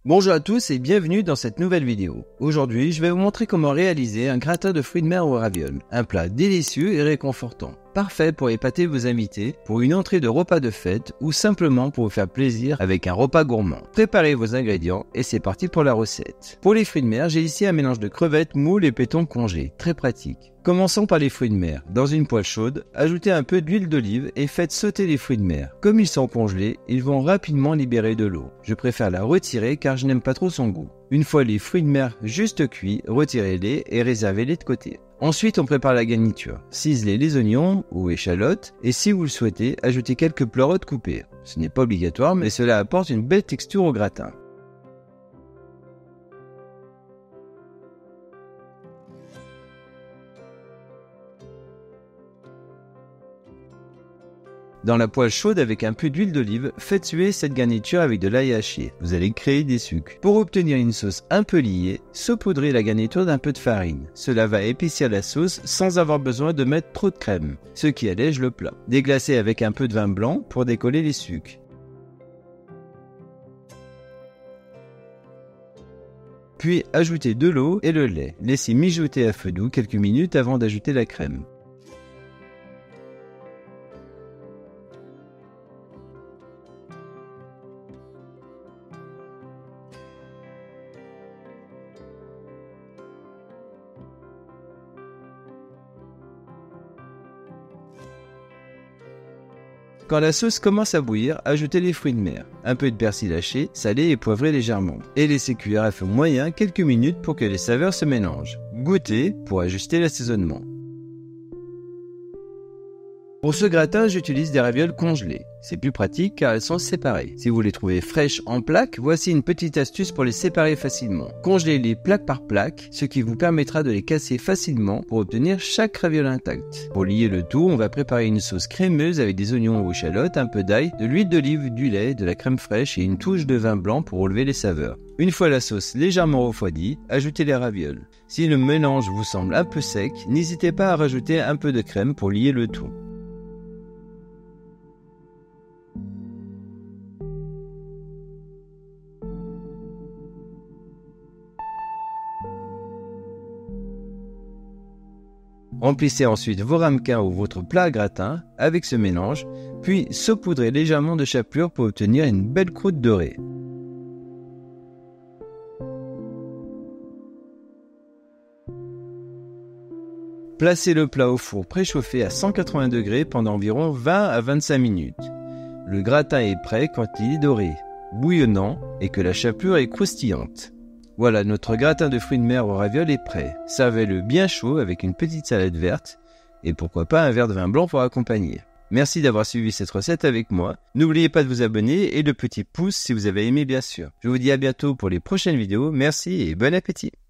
Bonjour à tous et bienvenue dans cette nouvelle vidéo. Aujourd'hui, je vais vous montrer comment réaliser un gratin de fruits de mer aux ravioles. Un plat délicieux et réconfortant. Parfait pour épater vos invités, pour une entrée de repas de fête ou simplement pour vous faire plaisir avec un repas gourmand. Préparez vos ingrédients et c'est parti pour la recette. Pour les fruits de mer, j'ai ici un mélange de crevettes, moules et pétons congelés. Très pratique. Commençons par les fruits de mer. Dans une poêle chaude, ajoutez un peu d'huile d'olive et faites sauter les fruits de mer. Comme ils sont congelés, ils vont rapidement libérer de l'eau. Je préfère la retirer car je n'aime pas trop son goût. Une fois les fruits de mer juste cuits, retirez-les et réservez-les de côté. Ensuite, on prépare la garniture. Ciselez les oignons ou échalotes et si vous le souhaitez, ajoutez quelques pleurotes coupées. Ce n'est pas obligatoire, mais cela apporte une belle texture au gratin. Dans la poêle chaude avec un peu d'huile d'olive, faites suer cette garniture avec de l'ail haché. Vous allez créer des sucs. Pour obtenir une sauce un peu liée, saupoudrez la garniture d'un peu de farine. Cela va épaissir la sauce sans avoir besoin de mettre trop de crème, ce qui allège le plat. Déglacez avec un peu de vin blanc pour décoller les sucs. Puis ajoutez de l'eau et le lait. Laissez mijoter à feu doux quelques minutes avant d'ajouter la crème. Quand la sauce commence à bouillir, ajoutez les fruits de mer, un peu de persil haché, salé et poivré légèrement, et laissez cuire à feu moyen quelques minutes pour que les saveurs se mélangent. Goûtez pour ajuster l'assaisonnement. Pour ce gratin, j'utilise des ravioles congelées. C'est plus pratique car elles sont séparées. Si vous les trouvez fraîches en plaques, voici une petite astuce pour les séparer facilement. Congelez-les plaque par plaque, ce qui vous permettra de les casser facilement pour obtenir chaque raviole intacte. Pour lier le tout, on va préparer une sauce crémeuse avec des oignons ou échalotes, un peu d'ail, de l'huile d'olive, du lait, de la crème fraîche et une touche de vin blanc pour relever les saveurs. Une fois la sauce légèrement refroidie, ajoutez les ravioles. Si le mélange vous semble un peu sec, n'hésitez pas à rajouter un peu de crème pour lier le tout. Remplissez ensuite vos ramequins ou votre plat à gratin avec ce mélange, puis saupoudrez légèrement de chapelure pour obtenir une belle croûte dorée. Placez le plat au four préchauffé à 180 degrés pendant environ 20 à 25 minutes. Le gratin est prêt quand il est doré, bouillonnant et que la chapelure est croustillante. Voilà, notre gratin de fruits de mer aux ravioles est prêt. Servez-le bien chaud avec une petite salade verte et pourquoi pas un verre de vin blanc pour accompagner. Merci d'avoir suivi cette recette avec moi. N'oubliez pas de vous abonner et le petit pouce si vous avez aimé bien sûr. Je vous dis à bientôt pour les prochaines vidéos. Merci et bon appétit.